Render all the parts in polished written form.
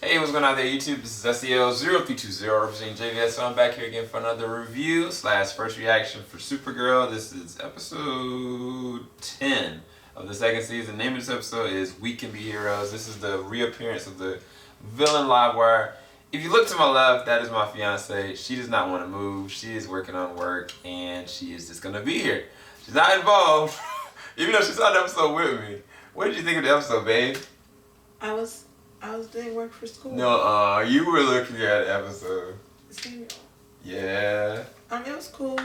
Hey, what's going on there, YouTube? This is SEL0320 representing JVS. So I'm back here again for another review / first reaction for Supergirl. This is episode 10 of the second season. The name of this episode is We Can Be Heroes. This is the reappearance of the villain Livewire. If you look to my left, that is my fiance. She does not want to move. She is working on work and she is just going to be here. She's not involved, even though she saw the episode with me. What did you think of the episode, babe? I was doing work for school. No, you were looking at the episode. Serial. Yeah. It was cool.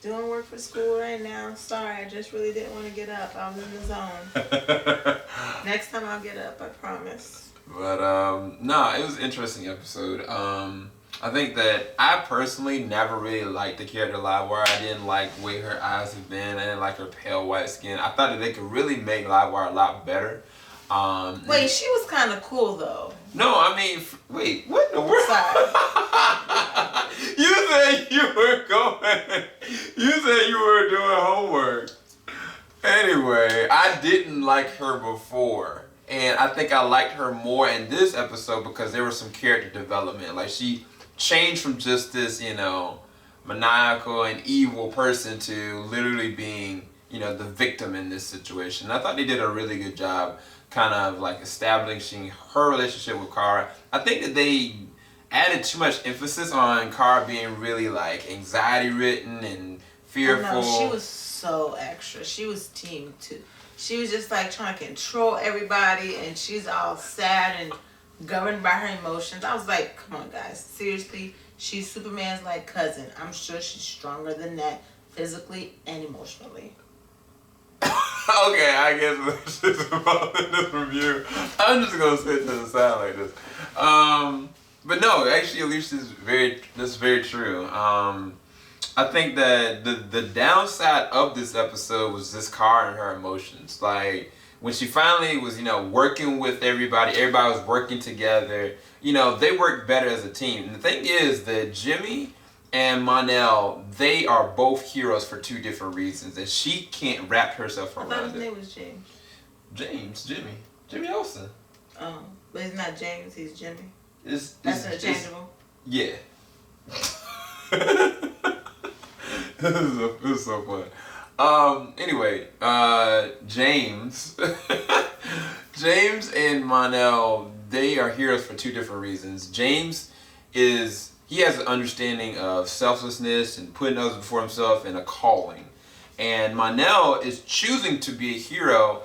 Doing work for school right now. Sorry, I just really didn't want to get up. I was in the zone. Next time I'll get up, I promise. But, no, it was an interesting episode. I think that I personally never really liked the character Livewire. I didn't like the way her eyes have been. I didn't like her pale white skin. I thought that they could really make Livewire a lot better. Wait, she was kind of cool though. No, I mean, wait, what in the world? Sorry. You said you were going. You said you were doing homework. Anyway, I didn't like her before. And I think I liked her more in this episode because there was some character development. Like, she changed from just this, maniacal and evil person to literally being, the victim in this situation. And I thought they did a really good job kind of like establishing her relationship with Kara. I think that they added too much emphasis on Kara being really like anxiety ridden and fearful. Oh, no, she was so extra. She was team too. She was just like trying to control everybody and she's all sad and governed by her emotions. I was like, come on guys, seriously, she's Superman's like cousin. I'm sure she's stronger than that physically and emotionally. Okay, I guess that's just about this review. I'm just gonna sit to the side like this. But no, actually, Alicia is very true. I think that the downside of this episode was this Kara and her emotions. Like when she finally was, working with everybody was working together. They worked better as a team. And the thing is that Jimmy and Mon-El, they are both heroes for two different reasons, and she can't wrap herself around it. I thought his name was James. Jimmy Olsen. Oh, but he's not James, he's Jimmy. That's interchangeable. Yeah. This is so fun. Anyway, James and Mon-El, they are heroes for two different reasons. James he has an understanding of selflessness and putting others before himself and a calling. And Mon-El is choosing to be a hero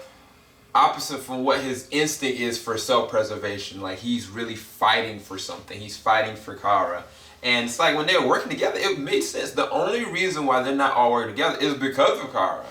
opposite from what his instinct is for self-preservation. Like he's really fighting for something. He's fighting for Kara. And it's like when they were working together, it made sense. The only reason why they're not all working together is because of Kara.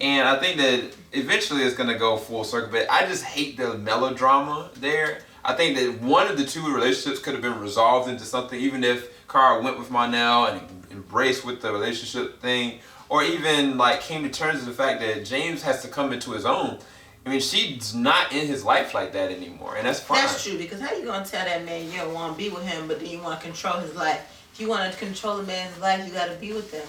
And I think that eventually it's going to go full circle. But I just hate the melodrama there. I think that one of the two relationships could have been resolved into something, even if Kara went with Mon-El and embraced with the relationship thing, or even like came to terms with the fact that James has to come into his own. I mean, she's not in his life like that anymore, and that's fine. That's true, because how you gonna tell that man you don't want to be with him, but then you want to control his life? If you want to control a man's life, you got to be with them.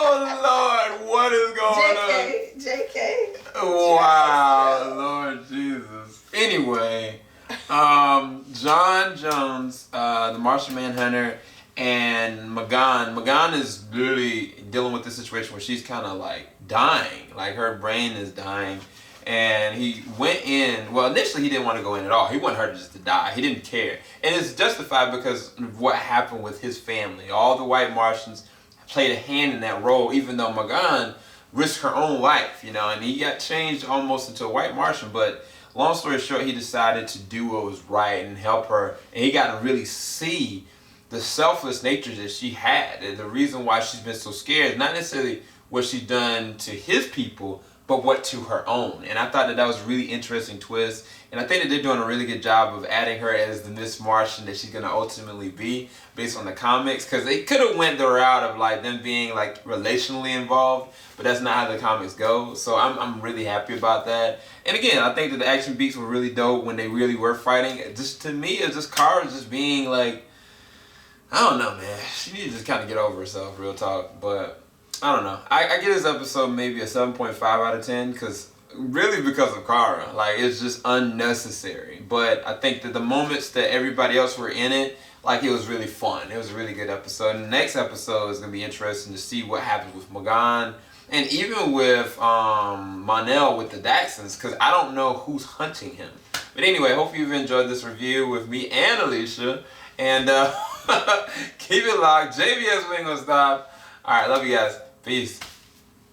Oh Lord, what is going on? JK. Wow, Lord Jesus. Anyway, John Jones, the Martian Manhunter, and Magan is literally dealing with this situation where she's kind of like dying, like her brain is dying. And he went in, well, initially he didn't want to go in at all. He wanted her just to die. He didn't care. And it's justified because of what happened with his family. All the white Martians played a hand in that role, even though Magan risked her own life, and he got changed almost into a white Martian. But long story short, he decided to do what was right and help her. And he got to really see the selfless nature that she had. And the reason why she's been so scared, not necessarily what she's done to his people, but what to her own. And I thought that was a really interesting twist. And I think that they're doing a really good job of adding her as the Miss Martian that she's going to ultimately be based on the comics. Because they could have went the route of like them being like relationally involved, but that's not how the comics go. So I'm really happy about that. And again, I think that the action beats were really dope when they really were fighting. Just to me, it's just Kara just being like, I don't know, man. She needs to just kind of get over herself, real talk. But I don't know. I give this episode maybe a 7.5 out of 10 because really because of Kara. Like, it's just unnecessary. But I think that the moments that everybody else were in it, like, it was really fun. It was a really good episode. And the next episode is going to be interesting to see what happens with Magan. And even with Monel with the Daxons, because I don't know who's hunting him. But anyway, hope you've enjoyed this review with me and Alicia. And keep it locked. JBS, we ain't gonna stop. Alright, love you guys. Peace.